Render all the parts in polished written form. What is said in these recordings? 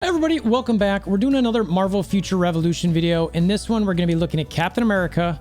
Hey everybody, welcome back. We're doing another Marvel Future Revolution video. In this one, we're going to be looking at Captain America,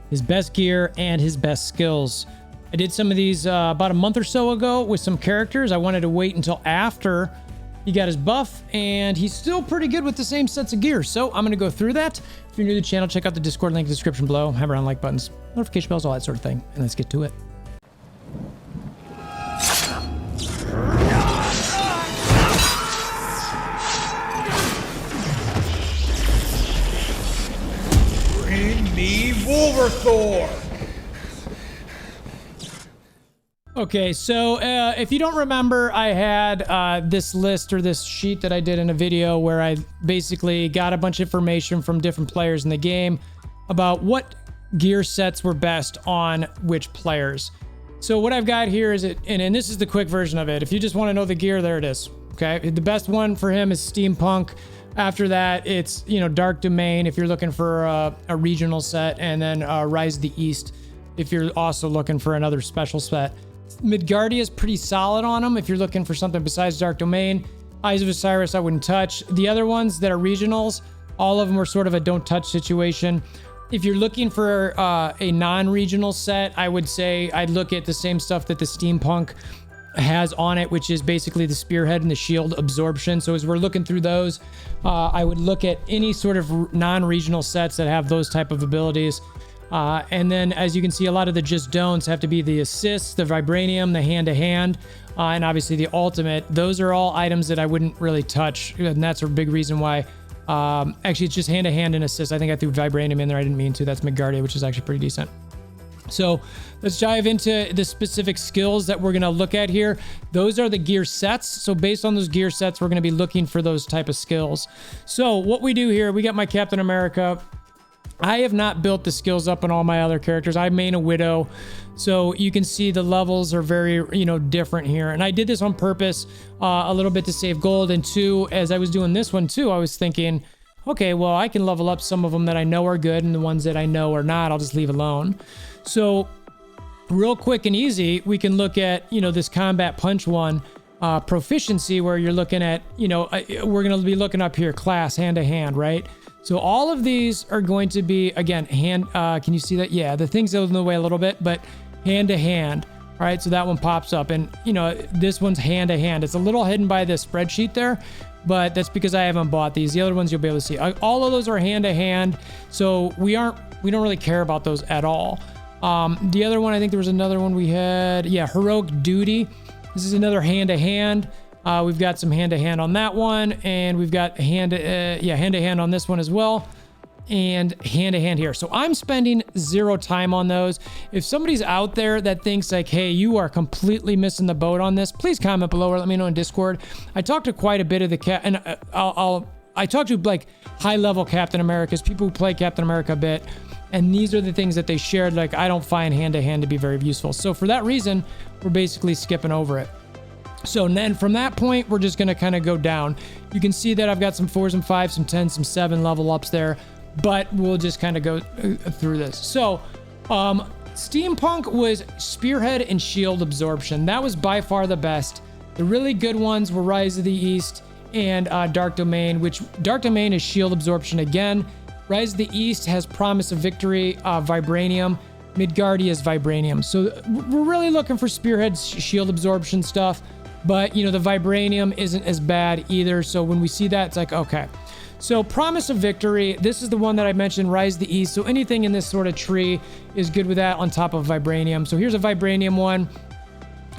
his best gear, and his best skills. I did some of these about a month or so ago with some characters. I wanted to wait until after he got his buff, and he's still pretty good with the same sets of gear. So I'm going to go through that. If you're new to the channel, check out the Discord link in the description below. Have around like buttons, notification bells, all that sort of thing. And let's get to it. Me, WolverThor. Okay, so if you don't remember, I had this list or this sheet that I did in a video where I basically got a bunch of information from different players in the game about what gear sets were best on which players. So what I've got here is and this is the quick version of it. If you just want to know the gear, there it is. Okay, the best one for him is Steampunk. After that, it's, Dark Domain if you're looking for a regional set, and then Rise of the East if you're also looking for another special set. Midgardia is pretty solid on them if you're looking for something besides Dark Domain. Eyes of Osiris I wouldn't touch. The other ones that are regionals, all of them were sort of a don't touch situation. If you're looking for a non-regional set, I would say I'd look at the same stuff that the Steampunk has on it, which is basically the Spearhead and the Shield Absorption. So as we're looking through those, I would look at any sort of non-regional sets that have those type of abilities. And then as you can see, a lot of the just don'ts have to be the assists, the Vibranium, the hand-to-hand, and obviously the ultimate. Those are all items that I wouldn't really touch, and that's a big reason why. Actually, it's just hand-to-hand and assist. I think I threw Vibranium in there. I didn't mean to. That's Midgardia, which is actually pretty decent. So let's dive into the specific skills that we're going to look at here. Those are the gear sets. So based on those gear sets, we're going to be looking for those type of skills. So what we do here, we got my Captain America. I have not built the skills up on all my other characters. I main a Widow. So you can see the levels are very, different here. And I did this on purpose a little bit to save gold. And two, as I was doing this one too, I was thinking, okay, well, I can level up some of them that I know are good, and the ones that I know are not, I'll just leave alone. So real quick and easy, we can look at, this combat punch one, proficiency, where you're looking at, we're going to be looking up here, class, hand to hand, right? So all of these are going to be, again, hand, can you see that? Yeah, the thing's out in the way a little bit, but hand to hand. All right, so that one pops up, and this one's hand to hand. It's a little hidden by the spreadsheet there, but that's because I haven't bought these. The other ones you'll be able to see. All of those are hand to hand, so we don't really care about those at all. The other one, I think there was another one we had. Yeah, heroic duty. This is another hand to hand. We've got some hand to hand on that one, and we've got hand to hand on this one as well, and hand to hand here. So I'm spending 0 time on those. If somebody's out there that thinks like, hey, you are completely missing the boat on this, please comment below or let me know in Discord. I talked to quite a bit of the and I talked to like high level Captain Americas, people who play Captain America a bit, and these are the things that they shared. Like, I don't find hand to hand to be very useful. So for that reason, we're basically skipping over it. So then from that point, we're just going to kind of go down. You can see that I've got some 4s and 5s, some 10s, some 7 level ups there, but we'll just kind of go through this. So Steampunk was Spearhead and Shield Absorption. That was by far the best. The really good ones were Rise of the East and Dark Domain, which Dark Domain is Shield Absorption again. Rise of the East has Promise of Victory, Vibranium. Midgardia is Vibranium. So we're really looking for Spearhead Shield Absorption stuff, but the Vibranium isn't as bad either. So when we see that, it's like, okay. So Promise of Victory, this is the one that I mentioned, Rise of the East. So anything in this sort of tree is good with that on top of Vibranium. So here's a Vibranium one.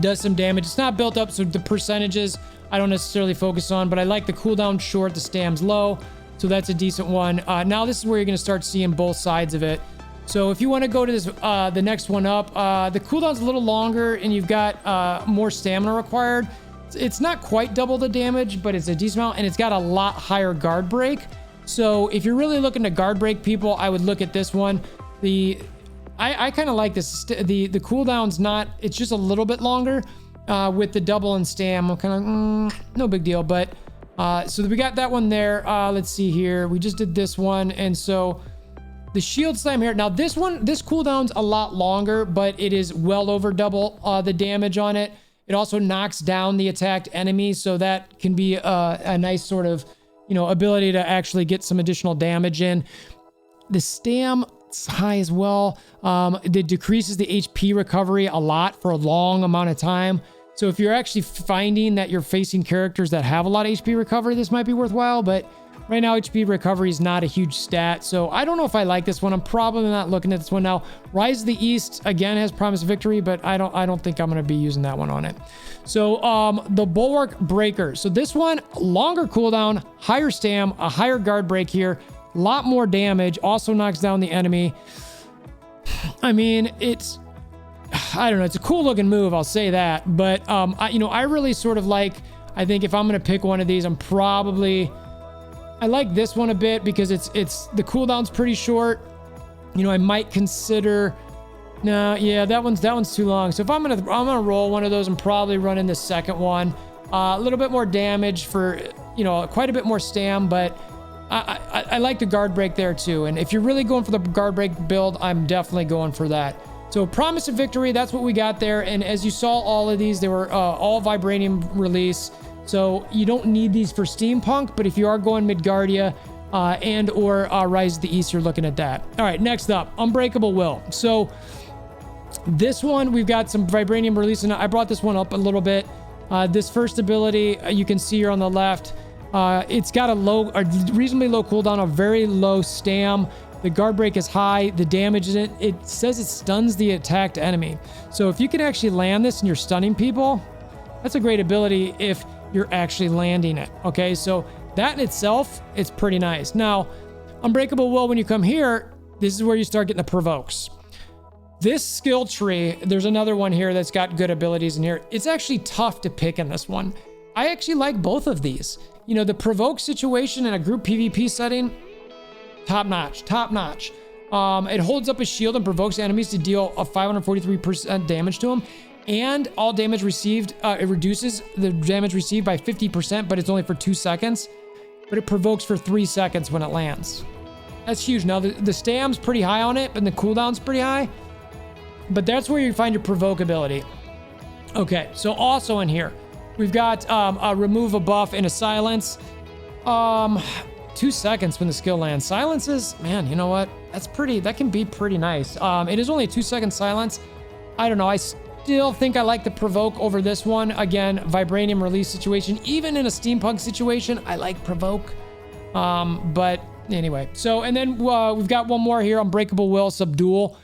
Does some damage. It's not built up, so the percentages I don't necessarily focus on, but I like the cooldown short, the stam's low. So that's a decent one. Now this is where you're going to start seeing both sides of it. So if you want to go to this, the next one up, the cooldown's a little longer and you've got more stamina required. It's not quite double the damage, but it's a decent amount, and it's got a lot higher guard break. So if you're really looking to guard break people, I would look at this one. I kind of like this. The cooldown's not, it's just a little bit longer with the double and stam. I'm kind of, no big deal, but so we got that one there. Let's see here. We just did this one, and so the shield slam here. Now this cooldown's a lot longer, but it is well over double the damage on it. It also knocks down the attacked enemy, so that can be a nice sort of ability to actually get some additional damage in. The stam is high as well. It decreases the HP recovery a lot for a long amount of time. So if you're actually finding that you're facing characters that have a lot of HP recovery, this might be worthwhile, but right now HP recovery is not a huge stat. So I don't know if I like this one. I'm probably not looking at this one now. Rise of the East again has promise of victory, but I don't think I'm going to be using that one on it. So the Bulwark Breakers. So this one, longer cooldown, higher stam, a higher guard break here, a lot more damage, also knocks down the enemy. I mean, I don't know. It's a cool looking move. I'll say that. But, I really sort of like, I think if I'm going to pick one of these, I like this one a bit because the cooldown's pretty short. I might consider, that one's too long. So if I'm going to roll one of those and probably run in the second one, a little bit more damage for, quite a bit more stam, but I like the guard break there too. And if you're really going for the guard break build, I'm definitely going for that. So promise of victory, that's what we got there. And as you saw, all of these, they were all Vibranium Release. So you don't need these for Steampunk, but if you are going Midgardia and or Rise of the East, you're looking at that. All right, next up, Unbreakable Will. So this one, we've got some Vibranium Release, and I brought this one up a little bit. This first ability, you can see here on the left, it's got a reasonably low cooldown, a very low stam. The guard break is high. The damage in it says it stuns the attacked enemy. So if you can actually land this and you're stunning people, that's a great ability if you're actually landing it. Okay, so that in itself, it's pretty nice. Now, Unbreakable Will, when you come here, this is where you start getting the provokes. This skill tree, there's another one here that's got good abilities in here. It's actually tough to pick in this one. I actually like both of these. The provoke situation in a group PvP setting, top notch. It holds up a shield and provokes enemies to deal a 543% damage to them. And all damage received, it reduces the damage received by 50%, but it's only for 2 seconds. But it provokes for 3 seconds when it lands. That's huge. Now, the stam's pretty high on it, and the cooldown's pretty high. But that's where you find your provoke ability. Okay, so also in here, we've got a remove a buff and a silence. 2 seconds when the skill lands. Silences, man, you know what? That can be pretty nice. It is only a 2-second silence. I don't know. I still think I like the provoke over this one. Again, Vibranium Release situation. Even in a Steampunk situation, I like provoke. But anyway, so, and then we've got one more here, Unbreakable Will, Subdual.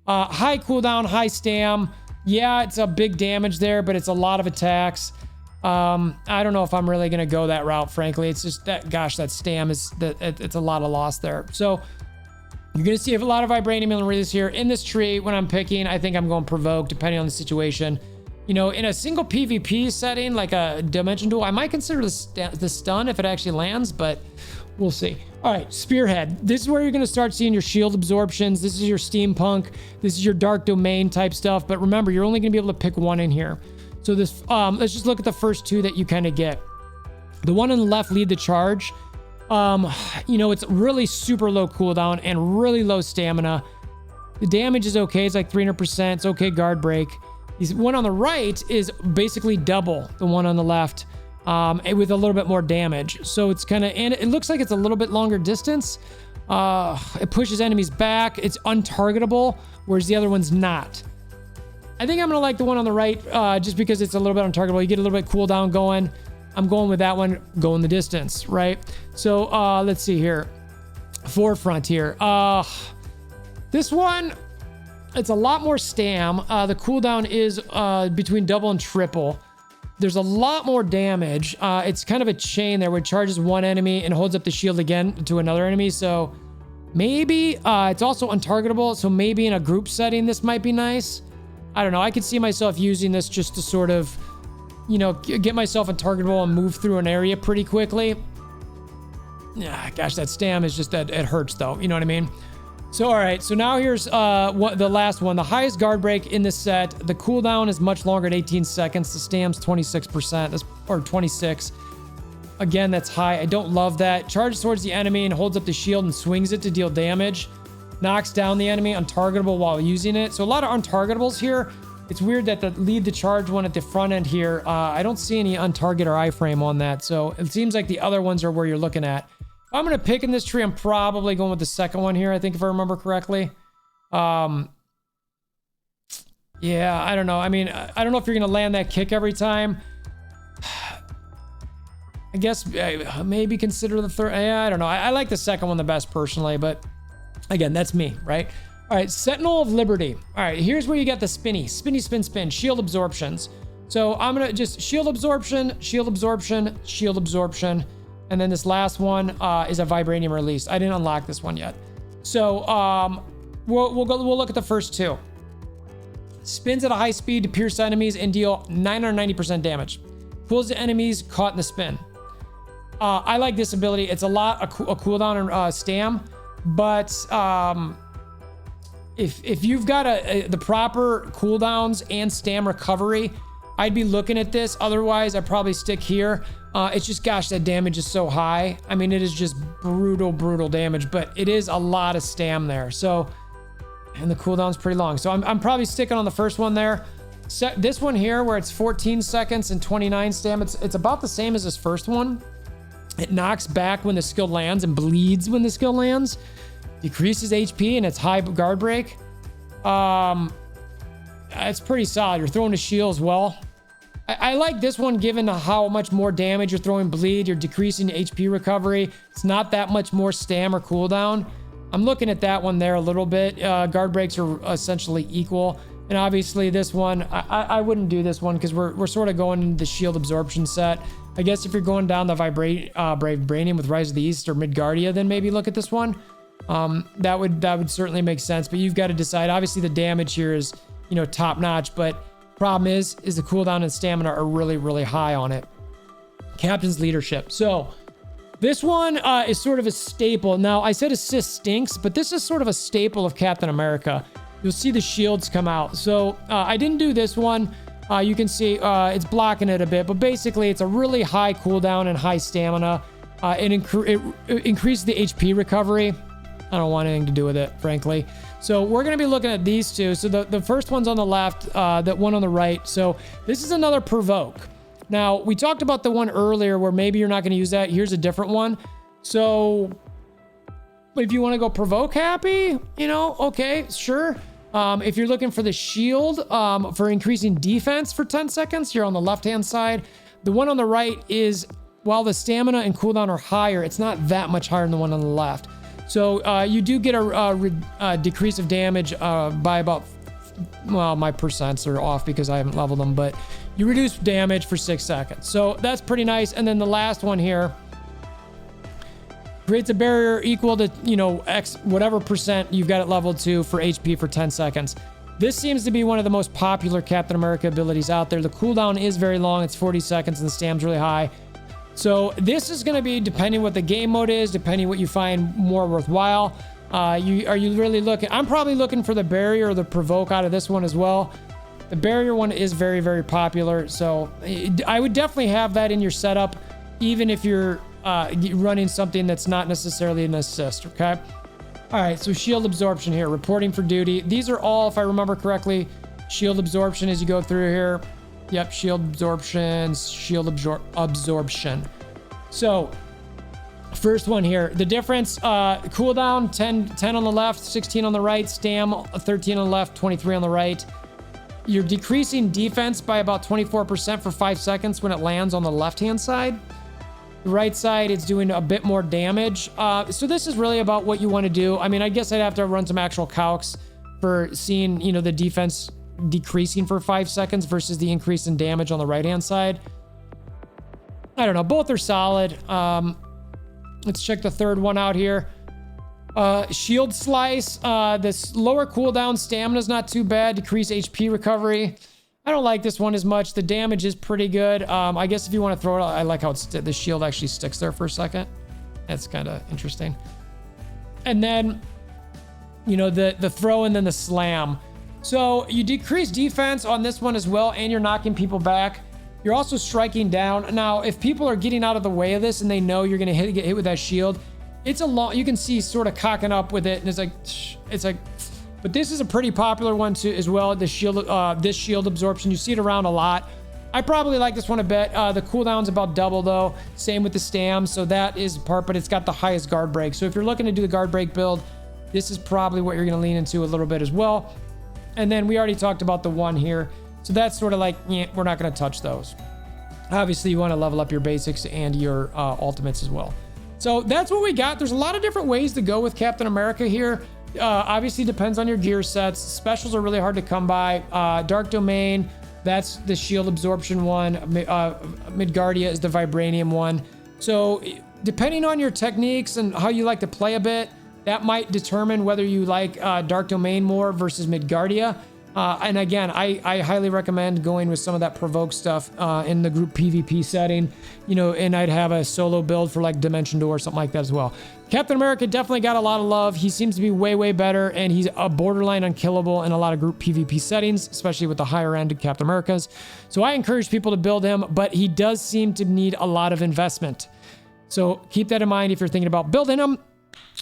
High cooldown, high stam. Yeah, it's a big damage there, but it's a lot of attacks. I don't know if I'm really going to go that route, frankly. It's just that, gosh, that stam it's a lot of loss there. So you're going to see a lot of Vibranium Release here in this tree. When I'm picking, I think I'm going provoke, depending on the situation. In a single PvP setting, like a Dimension Duel, I might consider the stun if it actually lands, but we'll see. All right, Spearhead. This is where you're going to start seeing your shield absorptions. This is your Steampunk. This is your Dark Domain type stuff. But remember, you're only going to be able to pick one in here. So this, let's just look at the first two that you kind of get. The one on the left, Lead the Charge. It's really super low cooldown and really low stamina. The damage is okay. It's like 300%. It's okay guard break. The one on the right is basically double the one on the left, with a little bit more damage. So it's kind of, and it looks like it's a little bit longer distance. It pushes enemies back. It's untargetable, whereas the other one's not. I think I'm going to like the one on the right, just because it's a little bit untargetable. You get a little bit cooldown going. I'm going with that one, going the distance, right? So let's see here. Forefront here. This one, it's a lot more stam. The cooldown is between double and triple. There's a lot more damage. It's kind of a chain there where it charges one enemy and holds up the shield again to another enemy. So maybe it's also untargetable. So maybe in a group setting, this might be nice. I don't know. I could see myself using this just to sort of, get myself untargetable and move through an area pretty quickly. Yeah, gosh, that stam is just that it hurts though. You know what I mean? So, all right. So now here's the last one. The highest guard break in this set. The cooldown is much longer at 18 seconds. The stam's 26%, or 26. Again, that's high. I don't love that. Charges towards the enemy and holds up the shield and swings it to deal damage. Knocks down the enemy, untargetable while using it. So a lot of untargetables here. It's weird that the lead the charge one at the front end here, I don't see any untarget or iframe on that. So it seems like the other ones are where you're looking at. If I'm going to pick in this tree, I'm probably going with the second one here, I think, if I remember correctly. Yeah, I don't know. I mean, I don't know if you're going to land that kick every time. I guess maybe consider the third. Yeah, I don't know. I like the second one the best personally, but again, that's me, right? All right, Sentinel of Liberty. All right, here's where you get the spinny, spin, shield absorptions. So I'm gonna just shield absorption, shield absorption, shield absorption, and then this last one is a Vibranium Release. I didn't unlock this one yet. So we'll look at the first two. Spins at a high speed to pierce enemies and deal 990% damage. Pulls the enemies caught in the spin. I like this ability. It's a cooldown and stam, but if you've got the proper cooldowns and stam recovery, I'd be looking at this. Otherwise, I'd probably stick here. It's just, gosh, that damage is so high. I mean, it is just brutal damage, but it is a lot of stam there. So, and the cooldown's pretty long. So I'm probably sticking on the first one there. This one here, where it's 14 seconds and 29 stam, it's about the same as this first one. It knocks back when the skill lands and bleeds when the skill lands. Decreases HP and it's high guard break. It's pretty solid. You're throwing a shield as well. I like this one given how much more damage you're throwing bleed. You're decreasing HP recovery. It's not that much more stam or cooldown. I'm looking at that one there a little bit. Guard breaks are essentially equal. And obviously this one, I wouldn't do this one because we're sort of going into the shield absorption set. I guess if you're going down the Vibranium with Rise of the East or Midgardia, then maybe look at this one. That would certainly make sense, but you've got to decide. Obviously the damage here is, you know, top notch, but problem is the cooldown and stamina are really high on it. Captain's leadership. So this one is sort of a staple. Now I said assist stinks, but this is sort of a staple of Captain America. You'll see the shields come out. So I didn't do this one. You can see it's blocking it a bit, but basically it's a really high cooldown and high stamina. It increases the HP recovery. I don't want anything to do with it, frankly. So we're going to be looking at these two. So the first one's on the left, that one on the right. So this is another provoke. Now, we talked about the one earlier where maybe you're not going to use that. Here's a different one. So if you want to go provoke happy, you know, okay, sure. If you're looking for the shield for increasing defense for 10 seconds, you're on the left-hand side. The one on the right is, while the stamina and cooldown are higher, it's not that much higher than the one on the left. So you do get a decrease of damage by about, well, my percents are off because I haven't leveled them, but you reduce damage for 6 seconds. So that's pretty nice. And then the last one here creates a barrier equal to, you know, X whatever percent you've got it leveled to for HP for 10 seconds. This seems to be one of the most popular Captain America abilities out there. The cooldown is very long. It's 40 seconds and the stam's really high. So this is going to be depending what the game mode is, depending what you find more worthwhile. Are you really looking? I'm probably looking for the barrier or the provoke out of this one as well. The barrier one is very popular. So I would definitely have that in your setup, even if you're running something that's not necessarily an assist, okay? All right, so shield absorption here, reporting for duty. These are all, if I remember correctly, shield absorption as you go through here. Yep, shield absorption, absorption. So, first one here, the difference, cooldown, 10 on the left, 16 on the right, stam, 13 on the left, 23 on the right. You're decreasing defense by about 24% for 5 seconds when it lands on the left-hand side. The right side, it's doing a bit more damage. So this is really about what you want to do. I mean, I guess I'd have to run some actual calcs for seeing, you know, the defense decreasing for 5 seconds versus the increase in damage on the right-hand side. I don't know. Both are solid. Let's check the third one out here. Shield Slice. This lower cooldown stamina is not too bad. Decrease HP recovery. I don't like this one as much. The damage is pretty good. I guess if you want to throw it, I like how the shield actually sticks there for a second. That's kind of interesting. And then, you know, the throw and then the slam. So you decrease defense on this one as well, and you're knocking people back. You're also striking down. Now, if people are getting out of the way of this and they know you're going to get hit with that shield, it's a long, you can see sort of cocking up with it, and it's like But this is a pretty popular one too as well. The shield, this shield absorption, you see it around a lot. I probably like this one a bit. The cooldown's about double though. Same with the stam, so that is part, but it's got the highest guard break. So if you're looking to do the guard break build, this is probably what you're gonna lean into a little bit as well. And then we already talked about the one here. So that's sort of like, we're not gonna touch those. Obviously you wanna level up your basics and your ultimates as well. So that's what we got. There's a lot of different ways to go with Captain America here. Obviously depends on your gear sets. Specials are really hard to come by. Dark Domain, that's the shield absorption one. Midgardia is the Vibranium one. So depending on your techniques and how you like to play a bit, that might determine whether you like Dark Domain more versus Midgardia. And again, I highly recommend going with some of that provoke stuff in the group PvP setting, you know, and I'd have a solo build for like Dimension Door or something like that as well. Captain America definitely got a lot of love. He seems to be way, way better, and he's a borderline unkillable in a lot of group PvP settings, especially with the higher end Captain Americas. So I encourage people to build him, but he does seem to need a lot of investment. So keep that in mind if you're thinking about building him.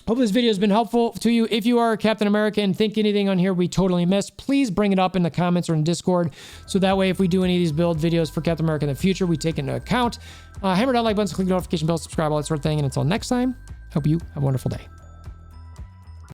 Hope this video has been helpful to you. If you are a Captain America and think anything on here we totally missed, please bring it up in the comments or in Discord. So that way, if we do any of these build videos for Captain America in the future, we take it into account. Hammer that like button, click the notification bell, subscribe, all that sort of thing. And until next time, hope you have a wonderful day.